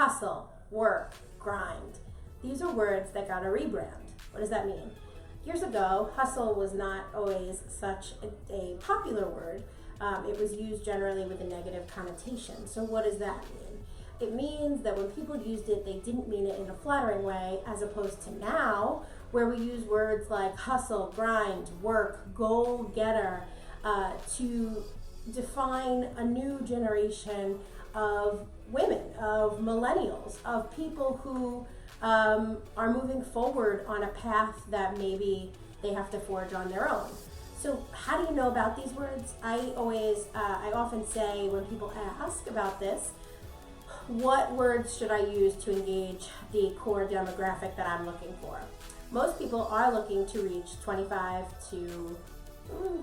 Hustle, work, grind. These are words that got a rebrand. What does that mean? Years ago, hustle was not always such a popular word. It was used generally with a negative connotation. So what does that mean? It means that when people used it, they didn't mean it in a flattering way, as opposed to now, where we use words like hustle, grind, work, goal getter, to define a new generation of women, of millennials, of people who are moving forward on a path that maybe they have to forge on their own. So how do you know about these words? I often say when people ask about this, what words should I use to engage the core demographic that I'm looking for? Most people are looking to reach 25 to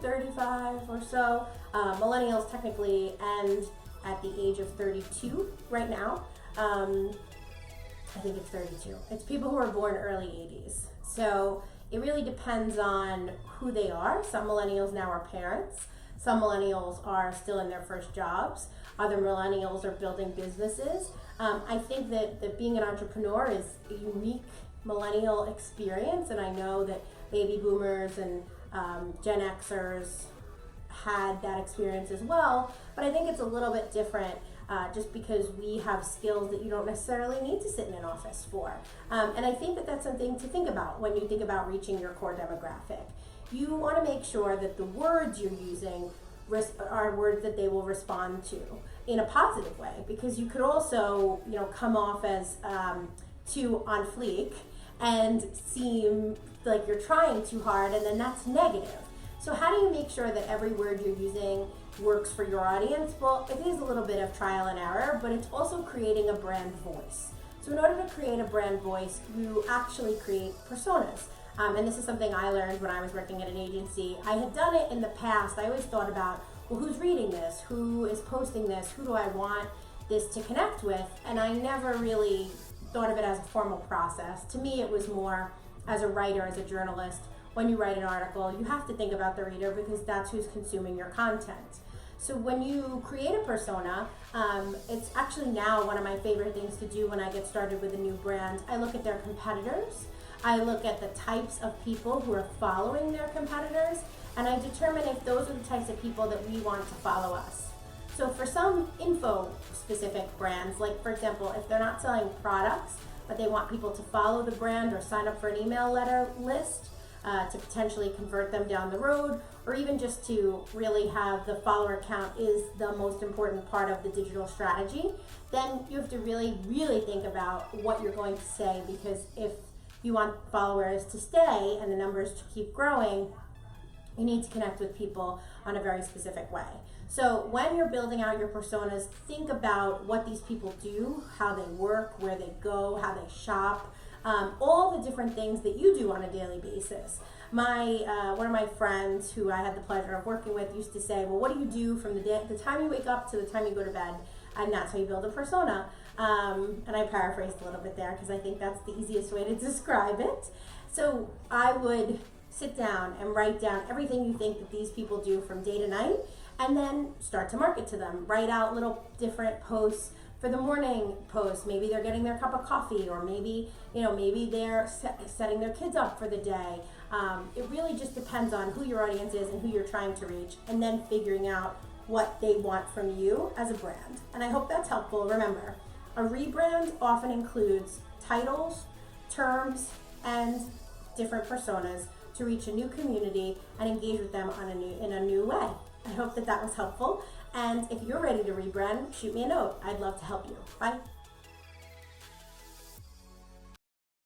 35 or so. Millennials technically end at the age of 32 right now. I think it's 32. It's people who are born early 80s. So it really depends on who they are. Some millennials now are parents. Some millennials are still in their first jobs. Other millennials are building businesses. I think that being an entrepreneur is a unique millennial experience, and I know that baby boomers and Gen Xers had that experience as well, but I think it's a little bit different just because we have skills that you don't necessarily need to sit in an office for. And I think that that's something to think about when you think about reaching your core demographic. You want to make sure that the words you're using are words that they will respond to in a positive way, because you could also, come off as too on fleek and seem like you're trying too hard, and then that's negative. So how do you make sure that every word you're using works for your audience? Well, it is a little bit of trial and error, but it's also creating a brand voice. So in order to create a brand voice, you actually create personas. And this is something I learned when I was working at an agency. I had done it in the past. I always thought about, well, who's reading this? Who is posting this? Who do I want this to connect with? And I never really thought of it as a formal process. To me, it was more as a writer, as a journalist. When you write an article, you have to think about the reader because that's who's consuming your content. So when you create a persona, it's actually now one of my favorite things to do when I get started with a new brand. I look at their competitors. I look at the types of people who are following their competitors, and I determine if those are the types of people that we want to follow us. So for some info-specific brands, like for example, if they're not selling products, but they want people to follow the brand or sign up for an email list to potentially convert them down the road, or even just to really have the follower count is the most important part of the digital strategy, then you have to really, really think about what you're going to say, because if you want followers to stay and the numbers to keep growing, you need to connect with people on a very specific way. So when you're building out your personas, think about what these people do, how they work, where they go, how they shop, all the different things that you do on a daily basis. One of my friends who I had the pleasure of working with used to say, well, what do you do from the time you wake up to the time you go to bed? And that's how you build a persona. And I paraphrased a little bit there because I think that's the easiest way to describe it. So I would sit down and write down everything you think that these people do from day to night, and then start to market to them. Write out little different posts for the morning post. Maybe they're getting their cup of coffee, or maybe they're setting their kids up for the day. It really just depends on who your audience is and who you're trying to reach, and then figuring out what they want from you as a brand. And I hope that's helpful. Remember, a rebrand often includes titles, terms, and different personas to reach a new community and engage with them in a new way. I hope that was helpful. And if you're ready to rebrand, shoot me a note. I'd love to help you. Bye.